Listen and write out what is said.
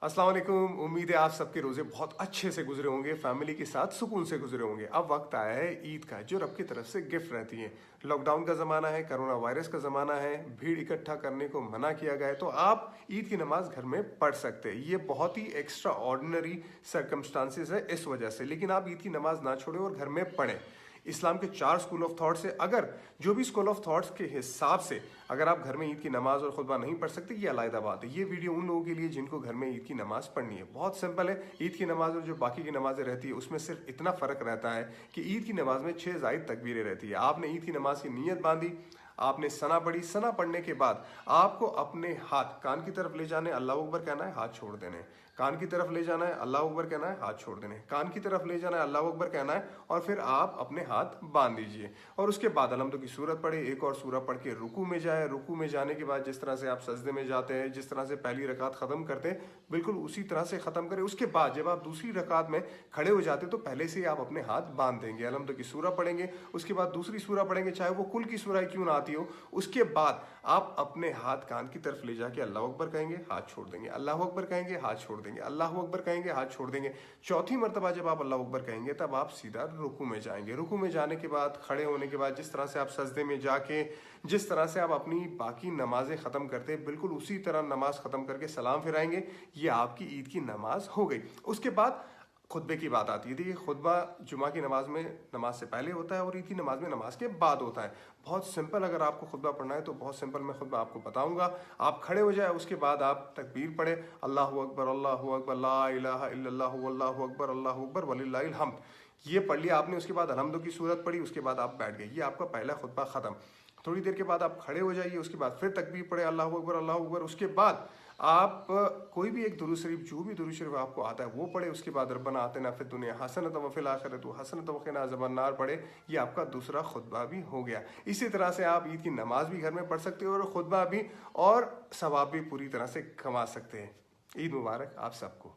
अस्सलाम वालेकुम। उम्मीद है आप सबके रोजे बहुत अच्छे से गुजरे होंगे, फैमिली के साथ सुकून से गुजरे होंगे। अब वक्त आया है ईद का, जो रब की तरफ से गिफ्ट रहती है। लॉकडाउन का ज़माना है, कोरोना वायरस का ज़माना है, भीड़ इकट्ठा करने को मना किया गया है, तो आप ईद की नमाज घर में पढ़ सकते हैं। ये बहुत ही एक्स्ट्रा ऑर्डिनरी सर्कमस्टांसिस है इस वजह से, लेकिन आप ईद की नमाज ना छोड़ें और घर में पढ़ें। इस्लाम के 4 स्कूल ऑफ थॉट से अगर जो भी स्कूल ऑफ थॉट्स के हिसाब से अगर आप घर में ईद की नमाज और खुतबा नहीं पढ़ सकते, ये अलग बात है। ये वीडियो उन लोगों के लिए जिनको घर में ईद की नमाज पढ़नी है। बहुत सिंपल है। ईद की नमाज और जो बाकी की नमाजें रहती है उसमें सिर्फ इतना फर्क रहता है कि ईद की नमाज में 6 जायद तकबीरें रहती है। आपने ईद की नमाज की नीयत बांधी, आपने सना पढ़ी, सना पढ़ने के बाद आपको अपने हाथ कान की तरफ ले जाने, अल्लाह अकबर कहना है, हाथ छोड़ देने। कान की तरफ ले जाना है, अल्लाह अकबर कहना है, हाथ छोड़ देने। कान की तरफ ले जाना है, अल्लाह अकबर कहना है, और फिर आप अपने हाथ बांध दीजिए। और उसके बाद अलहम्दु की सूरत पढ़े, एक और सूरत पढ़ के रुकू में जाए। रुकू में जाने के बाद जिस तरह से आप सजदे में जाते हैं, जिस तरह से पहली रकात खत्म करते हैं, बिल्कुल उसी तरह से खत्म करें। उसके बाद जब आप दूसरी रकात में खड़े हो जाते हैं तो पहले से ही आप अपने हाथ बांध देंगे, अलहम्दु की सूरत पढ़ेंगे। उसके बाद दूसरी सूरत पढ़ेंगे, चाहे वो कुल की सूरह क्यों ना आती हो। उसके बाद आप अपने हाथ कान की तरफ ले जाके अल्लाह अकबर कहेंगे, हाथ छोड़ देंगे, अल्लाह अकबर कहेंगे, हाथ छोड़ देंगे, अल्लाह अकबर कहेंगे, हाथ छोड़ देंगे। चौथी मर्तबा जब आप अल्लाह अकबर कहेंगे तब आप सीधा रुकू में जाएंगे। रुकू में जाने के बाद खड़े होने के बाद जिस तरह से आप सजदे में जाके जिस तरह से आप अपनी बाकी नमाजें खत्म करते हैं, बिल्कुल उसी तरह नमाज खत्म करके सलाम फिराएंगे। ये आपकी ईद की नमाज हो गई। उसके बाद खुतबे की बात आती है। देखिए, खुतबा जुमा की नमाज में नमाज से पहले होता है और ईद की नमाज में नमाज के बाद होता है। बहुत सिंपल, अगर आपको खुतबा पढ़ना है तो बहुत सिंपल मैं खुतबा आपको बताऊंगा। आप खड़े हो जाए, उसके बाद आप तकबीर पढ़े, अल्लाहु अकबर, अल्लाहु अकबर, ला इलाहा इल्लल्लाहु, अल्लाहु अकबर, अल्लाहु अकबर, वलिल्लाहिल हम्द। ये पढ़ लिया आपने। उसके बाद अलहम्दु की सूरत पढ़ी, उसके बाद आप बैठ गए। ये आपका पहला खुतबा खत्म। थोड़ी देर के बाद आप खड़े हो जाइए, उसके बाद फिर तकबीर पढ़े, अल्लाहु अकबर, अल्लाहु अकबर। उसके बाद आप कोई भी एक दुरूद शरीफ, जो भी दुरूद शरीफ आपको आता है वो पढ़े। उसके बाद रब्बना आतिना फिद दुनिया हसनत व फिल आखिरति हसनत व क़िना अज़ाबन्नार पढ़े। ये आपका दूसरा खुतबा भी हो गया। इसी तरह से आप ईद की नमाज भी घर में पढ़ सकते हो और खुतबा भी, और सवाब भी पूरी तरह से कमा सकते हैं। ईद मुबारक आप सबको।